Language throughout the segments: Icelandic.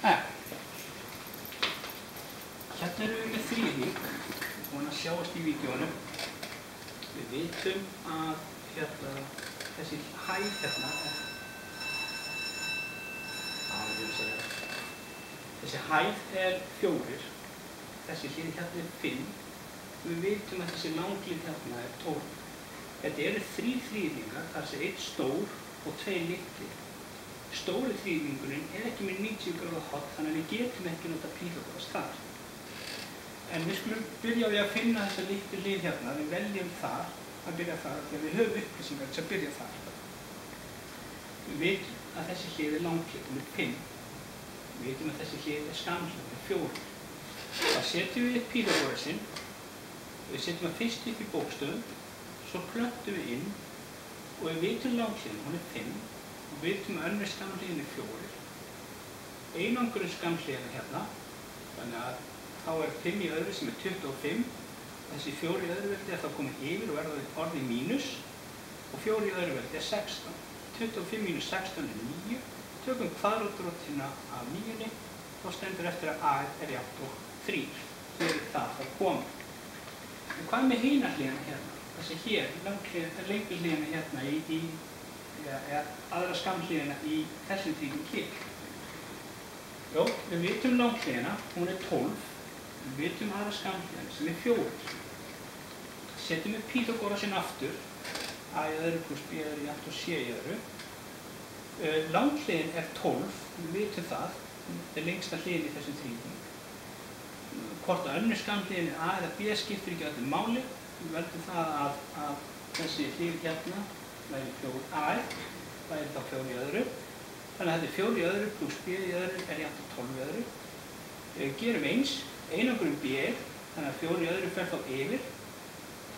Hérna erum við með þríhring, og að sjáast í vídeónum. Við vitum að þessi hæð hérna, þessi hæð er 4, þessi hlið hérna er 5. Við vitum að þessi langhlið hérna er 12. Þetta eru 3 þríhringar, þar sem 1 stór og 2 litlir. Stóri þríhringurinn er ekki með 90 gráða horn, þannig að við getum ekki nota Pýþagóras þar. En við skulum byrja á því að finna þessa litlu hlið hérna. Við veljum þar að byrja þar, því að við höfum upplýsingar til að byrja þar. Við vitum að þessi hlið er langhlið, hún er 5. Við vitum að þessi hlið er skammhlið, hún er 4. Það setjum við upp Pýþagórasinn. Við setjum það fyrst upp í bókstöfum, svo plöntum við inn og við vitum langhliðin, hún er 5. Við vitum að önnur skammhliðin er 4. Einangurinn skammhliðin hérna, þannig að þá er 5 í öðru sem er 25. Þessi 4 í öðru veldi er þá komin yfir og verða orðið mínus og 4 í öðru veldi er 16. 25 mínus 16 er 9. Tökum kvadratrótina af 9, þá stendur eftir að a er jafnt og 3. Hér er það komið. En hvað með hina hliðina hérna? Þessi hér, lengur hliðina hérna aðra skammhliðina í þessum þríhring hér. Jó, við vitum langhliðina, hún er 12. Við vitum aðra skammhliðina sem er 4. Setjum við Pýþagórasinn aftur, a í öðru pluss b í öðru jafnt og c í öðru. Langhliðin er 12, við vitum það, þetta er lengsta hliðin í þessum þríhring. Hvort að önnur skammhliðin er a eða b skiptir ekki öllu máli. Við veldum það að þessi hlið hérna væri 4a, væri þá 4 í öðru. Þannig að þetta er 4 í öðru pluss b í öðru er jafnt og 12 í öðru. Gerum eins, einangurinn b, þannig að 4 í öðru fer þá yfir.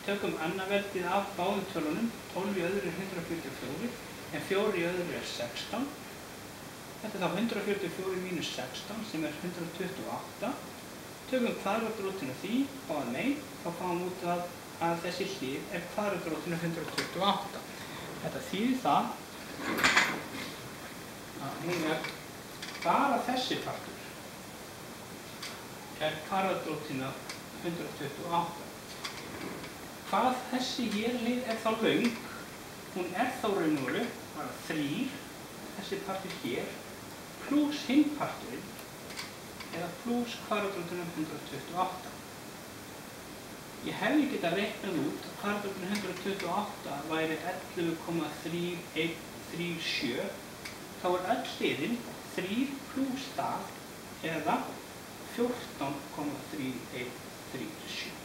Tökum annað veldið af báðum tölunum, 12 í öðru er 144, en 4 í öðru er 16. Þetta er þá 144 mínus 16 sem er 128. Tökum kvadratrótina því, báðum megin, þá fáum við út að þessi hlið er kvadratrótina 128. Þetta þýðir það að hún er bara þessi partur er kvadratrótina 128. Hvað þessi hér hlið er þá löng, hún er þá raunverulega bara 3, þessi partur hér, pluss hinn parturinn, eða pluss kvadratrótina 128. Ég hefði getað reiknað út að kvadratrótina 128 væri 11,3137. Þá er öll hliðin 3 pluss það eða 14,3137.